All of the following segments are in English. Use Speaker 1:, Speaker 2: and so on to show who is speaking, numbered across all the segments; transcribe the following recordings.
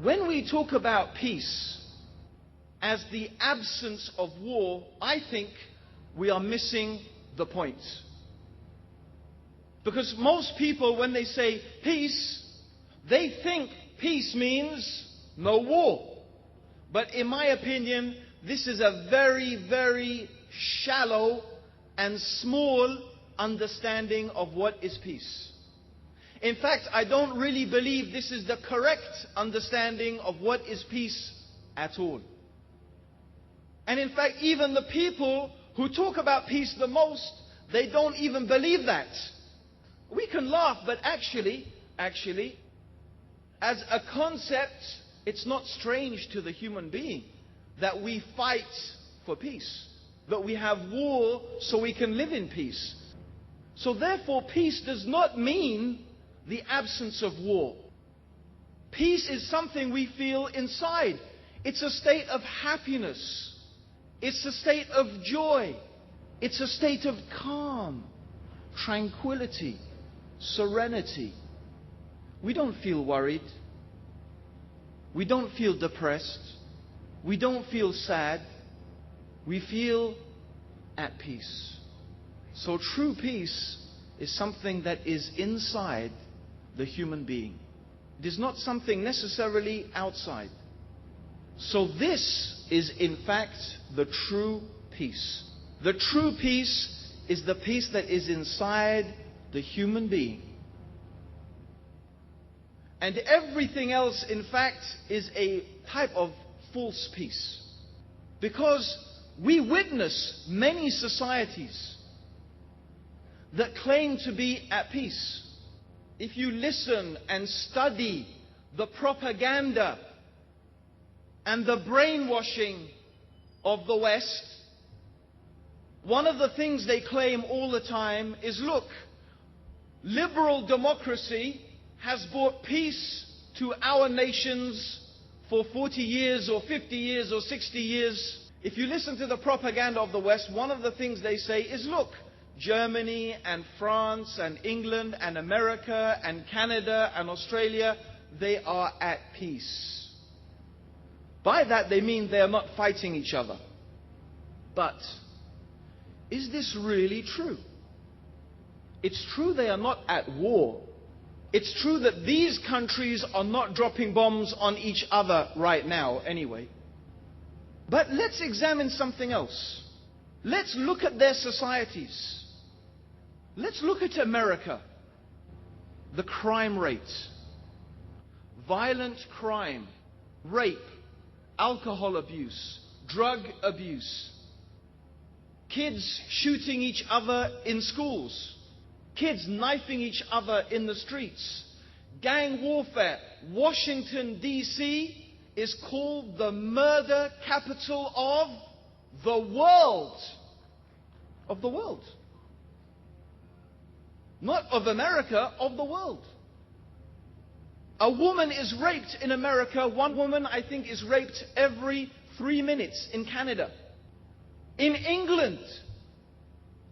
Speaker 1: When we talk about peace as the absence of war, I think we are missing the point. Because most people, when they say peace, they think peace means no war. But in my opinion, this is a very, very shallow and small understanding of what is peace. In fact, I don't really believe this is the correct understanding of what is peace at all. And in fact, even the people who talk about peace the most, they don't even believe that. We can laugh, but actually, as a concept, it's not strange to the human being that we fight for peace, that we have war so we can live in peace. So therefore, peace does not mean the absence of war. Peace is something we feel inside. It's a state of happiness. It's a state of joy. It's a state of calm, tranquility, serenity. We don't feel worried. We don't feel depressed. We don't feel sad. We feel at peace. So true peace is something that is inside the human being. It is not something necessarily outside. So this is in fact the true peace. The true peace is the peace that is inside the human being. And everything else, in fact, is a type of false peace. Because we witness many societies that claim to be at peace. If you listen and study the propaganda and the brainwashing of the West, one of the things they claim all the time is, look, liberal democracy has brought peace to our nations for 40 years or 50 years or 60 years. If you listen to the propaganda of the West, one of the things they say is, look, Germany and France and England and America and Canada and Australia, they are at peace. By that they mean they are not fighting each other. But is this really true? It's true they are not at war. It's true that these countries are not dropping bombs on each other right now anyway. But let's examine something else. Let's look at their societies. Let's look at America. The crime rate, violent crime, rape, alcohol abuse, drug abuse, kids shooting each other in schools, kids knifing each other in the streets, gang warfare. Washington, D.C. is called the murder capital of the world. Of the world. Not of America, of the world. A woman is raped in America. One woman, I think, is raped every 3 minutes in Canada. In England,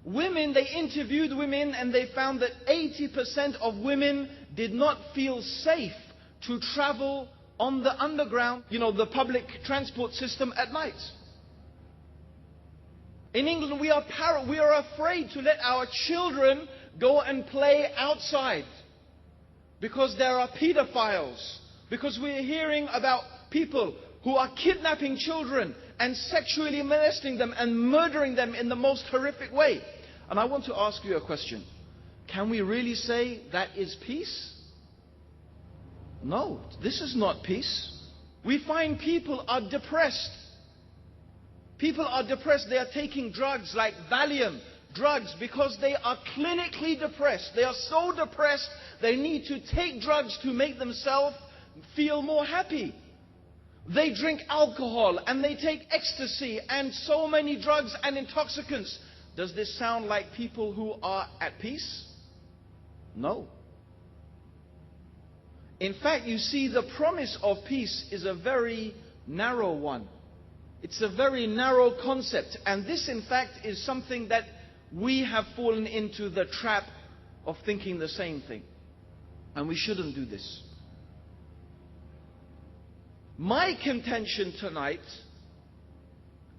Speaker 1: women, they interviewed women and they found that 80% of women did not feel safe to travel on the underground, the public transport system at night. In England, we are afraid to let our children go and play outside because there are pedophiles, because we are hearing about people who are kidnapping children and sexually molesting them and murdering them in the most horrific way. And I want to ask you a question. Can we really say that is peace? No, this is not peace. We find people are depressed. People are depressed. They are taking drugs like Valium, drugs because they are clinically depressed. They are so depressed they need to take drugs to make themselves feel more happy. They drink alcohol and they take ecstasy and so many drugs and intoxicants. Does this sound like people who are at peace? No. In fact, you see, the promise of peace is a very narrow one. It's a very narrow concept. And this, in fact, is something that we have fallen into the trap of thinking the same thing. And we shouldn't do this. My contention tonight,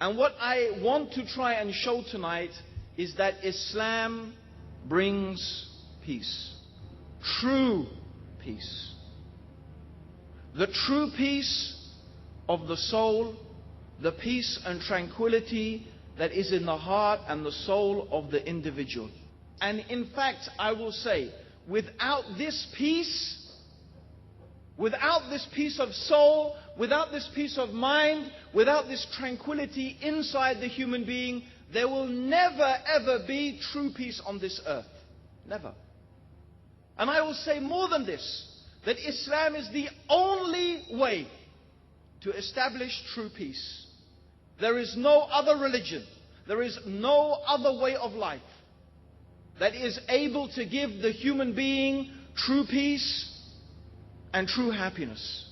Speaker 1: and what I want to try and show tonight, is that Islam brings peace. True peace. The true peace of the soul, the peace and tranquility that is in the heart and the soul of the individual. And in fact, I will say, without this peace of soul, without this peace of mind, without this tranquility inside the human being, there will never ever be true peace on this earth. Never. And I will say more than this, that Islam is the only way to establish true peace. There is no other religion, there is no other way of life that is able to give the human being true peace and true happiness.